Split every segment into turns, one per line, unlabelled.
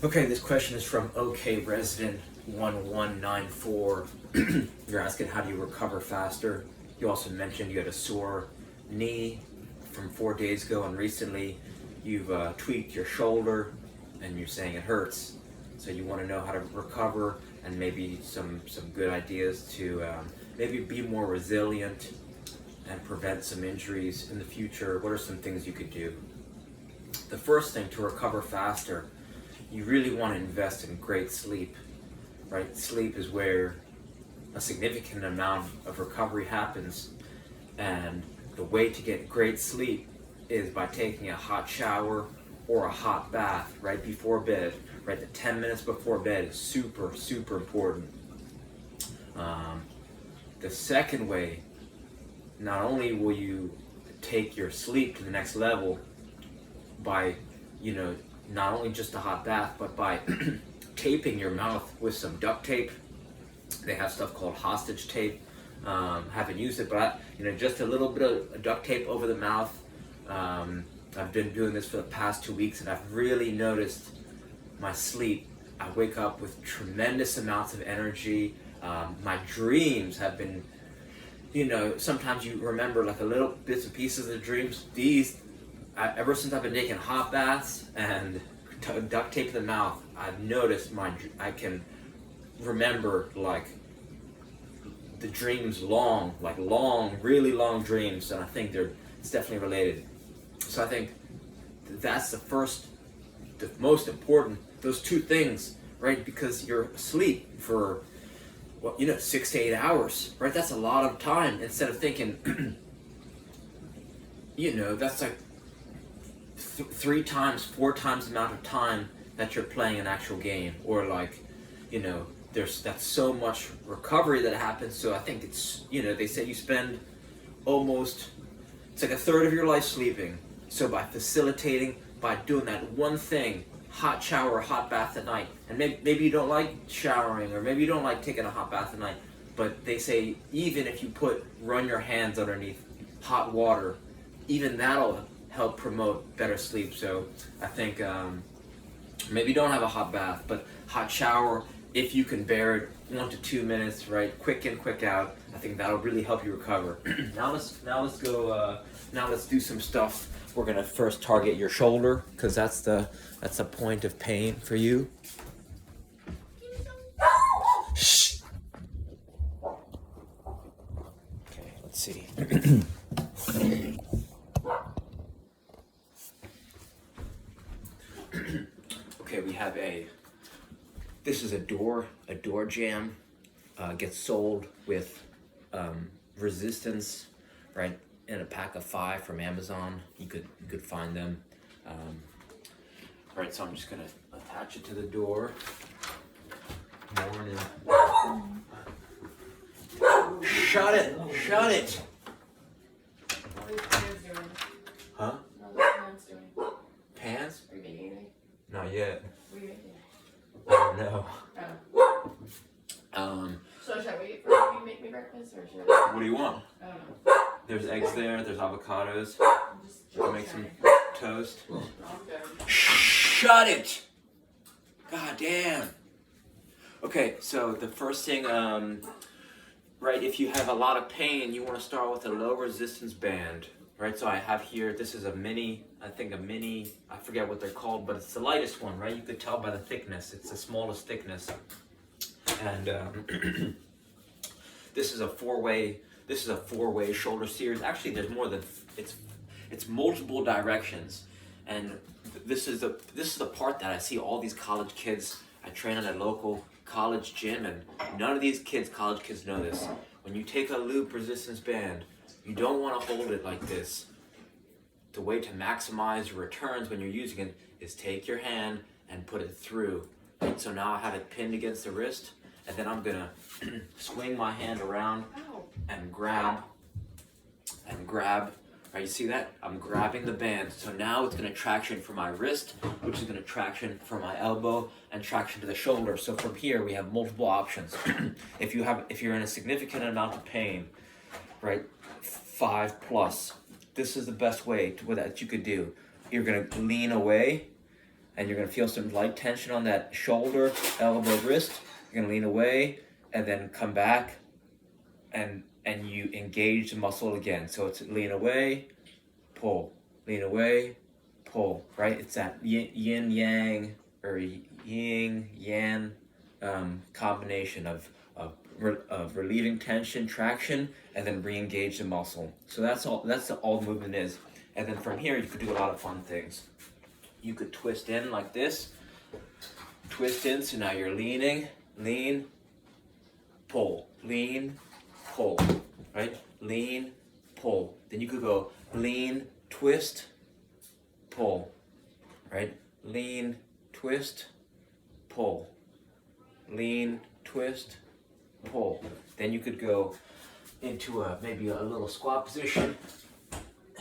Okay, this question is from OK Resident 1194. You're asking, how do you recover faster? You also mentioned you had a sore knee from 4 days ago, and recently you've tweaked your shoulder and you're saying it hurts. So you want to know how to recover and maybe some good ideas to maybe be more resilient and prevent some injuries in the future. What are some things you could do? The first thing to recover faster, you really want to invest in great sleep, right? Sleep is where a significant amount of recovery happens, and the way to get great sleep is by taking a hot shower or a hot bath right before bed, right? The 10 minutes before bed is super, super important. The second way, not only will you take your sleep to the next level by, not only just a hot bath, but by taping your mouth with some duct tape. They have stuff called hostage tape. Haven't used it, but just a little bit of duct tape over the mouth. I've been doing this for the past 2 weeks, and I've really noticed my sleep. I wake up with tremendous amounts of energy. My dreams have been, sometimes you remember like a little bits and pieces of dreams. Ever since I've been taking hot baths and duct tape in the mouth, I've noticed I can remember like the dreams really long dreams, and I think it's definitely related. So I think that's the most important, those two things, right? Because you're asleep for 6 to 8 hours, right? That's a lot of time. Instead of thinking, that's like 3 times, 4 times the amount of time that you're playing an actual game, or that's so much recovery that happens. So I think it's, they say you spend it's like a third of your life sleeping. So by doing that one thing, hot shower, hot bath at night, and maybe you don't like showering, or maybe you don't like taking a hot bath at night, but they say even if you run your hands underneath hot water, even that'll help promote better sleep. So I think maybe don't have a hot bath, but hot shower, if you can bear it, 1 to 2 minutes, right? Quick in, quick out. I think that'll really help you recover. Now let's do some stuff. We're gonna first target your shoulder, because that's the point of pain for you. Shh. Okay, let's see. Okay, we have this is a door jam. Gets sold with resistance, right? In a pack of 5 from Amazon. You could find them. Right, so I'm just gonna attach it to the door. Morning. Shut it! Shut it!
What are your pants doing?
Huh?
What are pants doing?
Pants?
Are you making anything?
Not yet.
What are you making?
I don't know.
Oh. So should I wait for you to make me breakfast, or should I?
What do you want?
I don't know.
There's eggs there, there's avocados.
I'm just
I'll make some toast.
No, I'm good.
Shut it! God damn. Okay, so the first thing, right, if you have a lot of pain, you want to start with a low resistance band, right? So I have here, this is a mini, I forget what they're called, but it's the lightest one, right? You could tell by the thickness, it's the smallest thickness. And this is a four-way shoulder series. Actually, there's more than, it's multiple directions. And this is the part that I see all these college kids. I train at a local college gym, and none of these college kids know this. When you take a loop resistance band, you don't want to hold it like this. The way to maximize your returns when you're using it is take your hand and put it through. Right? So now I have it pinned against the wrist, and then I'm gonna swing my hand around and grab. Right, you see that? I'm grabbing the band. So now it's gonna traction for my wrist, which is gonna traction for my elbow, and traction to the shoulder. So from here we have multiple options. If you're in a significant amount of pain, right, 5+, this is the best way that you could do. You're gonna lean away, and you're gonna feel some light tension on that shoulder, elbow, wrist. You're gonna lean away and then come back and you engage the muscle again. So it's lean away, pull, lean away, pull, right? It's that yin yang or yin yang combination of relieving tension, traction, and then re-engage the muscle. So that's all the movement is. And then from here, you could do a lot of fun things. You could twist in like this, twist in, so now you're leaning, lean, pull, lean, pull, right? Lean, pull. Then you could go lean, twist, pull, right? Lean, twist, pull, lean, twist, pull. Then you could go into maybe a little squat position,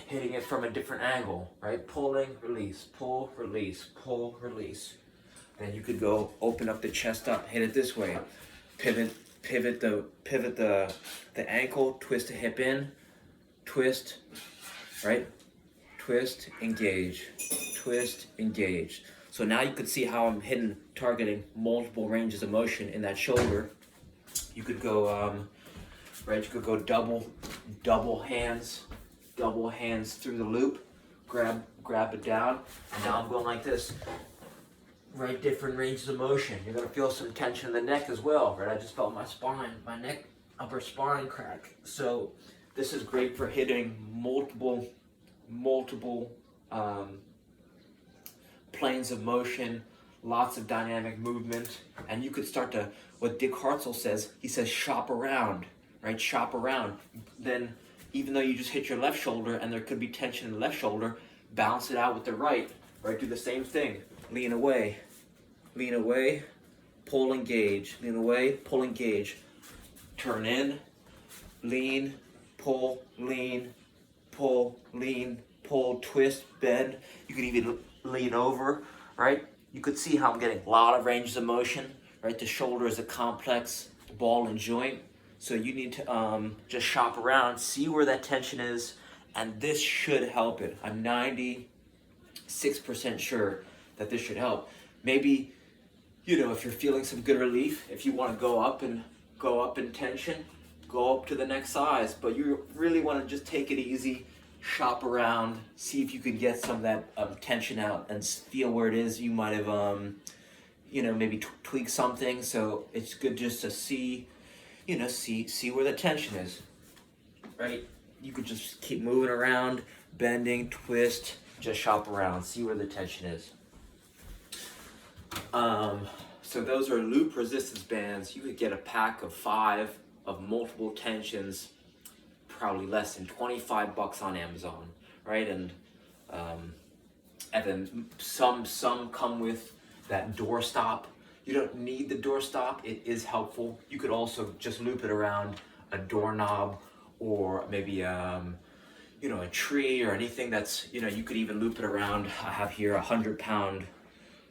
hitting it from a different angle, right? Pulling, release, pull, release, pull, release. Then you could go open up the chest up, hit it this way, pivot the ankle, twist the hip in, twist, right? Twist, engage, twist, engage. So now you could see how I'm targeting multiple ranges of motion in that shoulder. You could go, right? You could go double hands through the loop, grab it down, and now I'm going like this. Right, different ranges of motion. You're gonna feel some tension in the neck as well, right? I just felt my spine, my neck, upper spine crack. So this is great for hitting multiple planes of motion, lots of dynamic movement, and you could start to, what Dick Hartzell says, he says shop around, right? Shop around. Then even though you just hit your left shoulder and there could be tension in the left shoulder, balance it out with the right, do the same thing. Lean away, pull, engage, lean away, pull, engage, turn in, lean, pull, twist, bend. You could even lean over, right? You could see how I'm getting a lot of ranges of motion, right? The shoulder is a complex ball and joint. So you need to just shop around, see where that tension is, and this should help it. I'm 96% sure that this should help. Maybe, if you're feeling some good relief, if you want to go up in tension, go up to the next size, but you really want to just take it easy, shop around, see if you could get some of that tension out and feel where it is. You might have, maybe tweak something. So it's good just to see where the tension is, right? You could just keep moving around, bending, twist, just shop around, see where the tension is. So those are loop resistance bands. You could get a pack of 5 of multiple tensions, probably less than $25 on Amazon, right? And then some come with that door stop. You don't need the door stop. It is helpful. You could also just loop it around a doorknob or maybe a tree or anything that's, you could even loop it around. I have here a 100-pound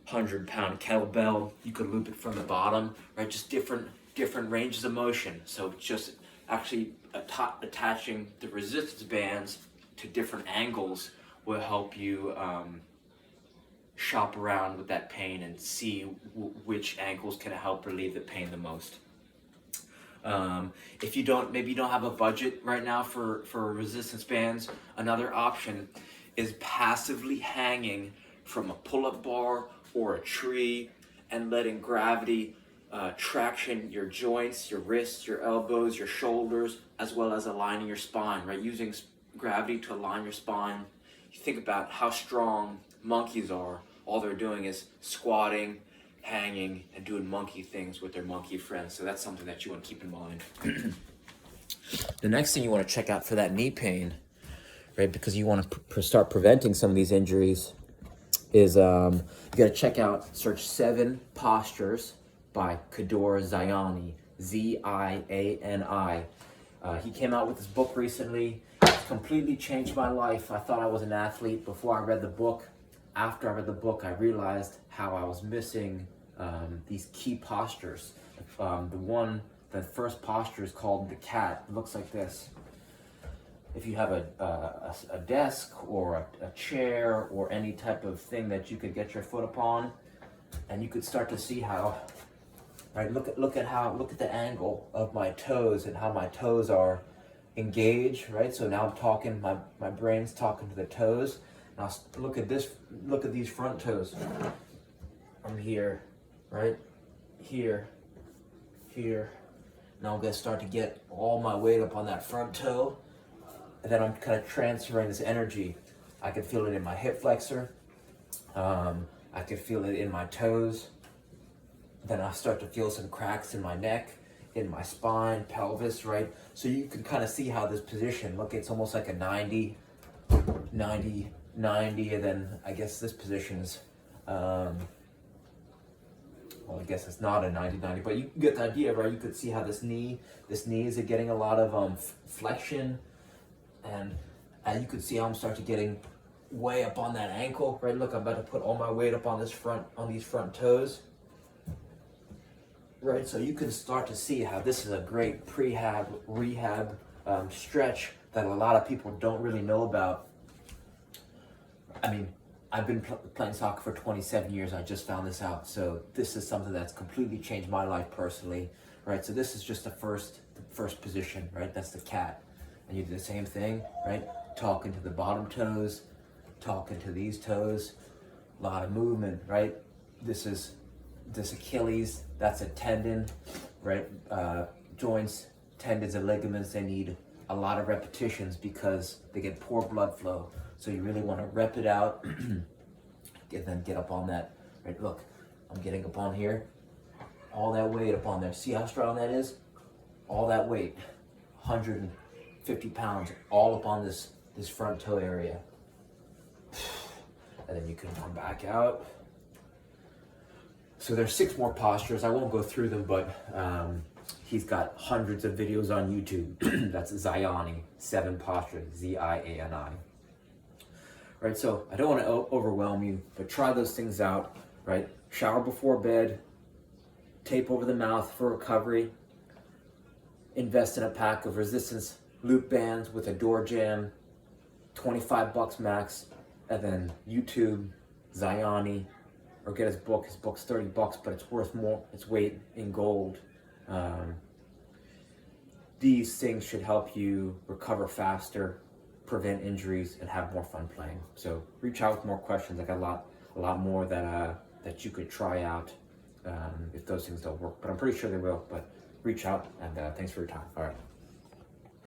kettlebell. You could loop it from the bottom, right? Just different ranges of motion. So just actually attaching the resistance bands to different angles will help you shop around with that pain and see which angles can help relieve the pain the most. If you don't have a budget right now for resistance bands, another option is passively hanging from a pull-up bar or a tree and letting gravity traction your joints, your wrists, your elbows, your shoulders, as well as aligning your spine, right? Using gravity to align your spine. You think about how strong monkeys are. All they're doing is squatting, hanging, and doing monkey things with their monkey friends. So that's something that you want to keep in mind. The next thing you want to check out for that knee pain, right? Because you want to start preventing some of these injuries is you got to search 7 Postures by Kador Ziani, Ziani. He came out with this book recently. It's completely changed my life. I thought I was an athlete before I read the book. After I read the book, I realized how I was missing these key postures. The first posture is called the cat. It looks like this. if you have a desk or a chair or any type of thing that you could get your foot upon, and you could start to see how, right, look at the angle of my toes and how my toes are engaged, right? So now I'm talking, my brain's talking to the toes. Now look at these front toes. I'm here, right? Here. Now I'm gonna start to get all my weight up on that front toe. And then I'm kind of transferring this energy. I can feel it in my hip flexor. I can feel it in my toes. Then I start to feel some cracks in my neck, in my spine, pelvis, right? So you can kind of see how this position, look, it's almost like a 90, and then I guess this position is, well, I guess it's not a 90, but you get the idea, right? You could see how this knee is getting a lot of flexion, and you could see how I'm starting to getting way up on that ankle, right? Look, I'm about to put all my weight up on these front toes, right? So you can start to see how this is a great rehab stretch that a lot of people don't really know about. I mean, I've been playing soccer for 27 years. I just found this out. So this is something that's completely changed my life personally, right? So this is just the first position, right? That's the cat. And you do the same thing, right? Talking to the bottom toes, talking to these toes, a lot of movement, right? This Achilles, that's a tendon, right? Joints, tendons, and ligaments, they need a lot of repetitions because they get poor blood flow. So you really want to rep it out and then get up on that, right? Look, I'm getting up on here, all that weight up on there. See how strong that is? All that weight, 150 pounds, all up on this front toe area. And then you can come back out. So there's 6 more postures. I won't go through them, but he's got hundreds of videos on YouTube. That's Ziani, 7 postures, Z-I-A-N-I. Right, so I don't want to overwhelm you, but try those things out, right? Shower before bed, tape over the mouth for recovery, invest in a pack of resistance loop bands with a door jamb, $25 max, and then YouTube, Ziani, or get his book. His book's $30, but it's worth more, its weight in gold. These things should help you recover faster, prevent injuries, and have more fun playing. So reach out with more questions. I got a lot more that you could try out if those things don't work, but I'm pretty sure they will. But reach out, and thanks for your time. All right.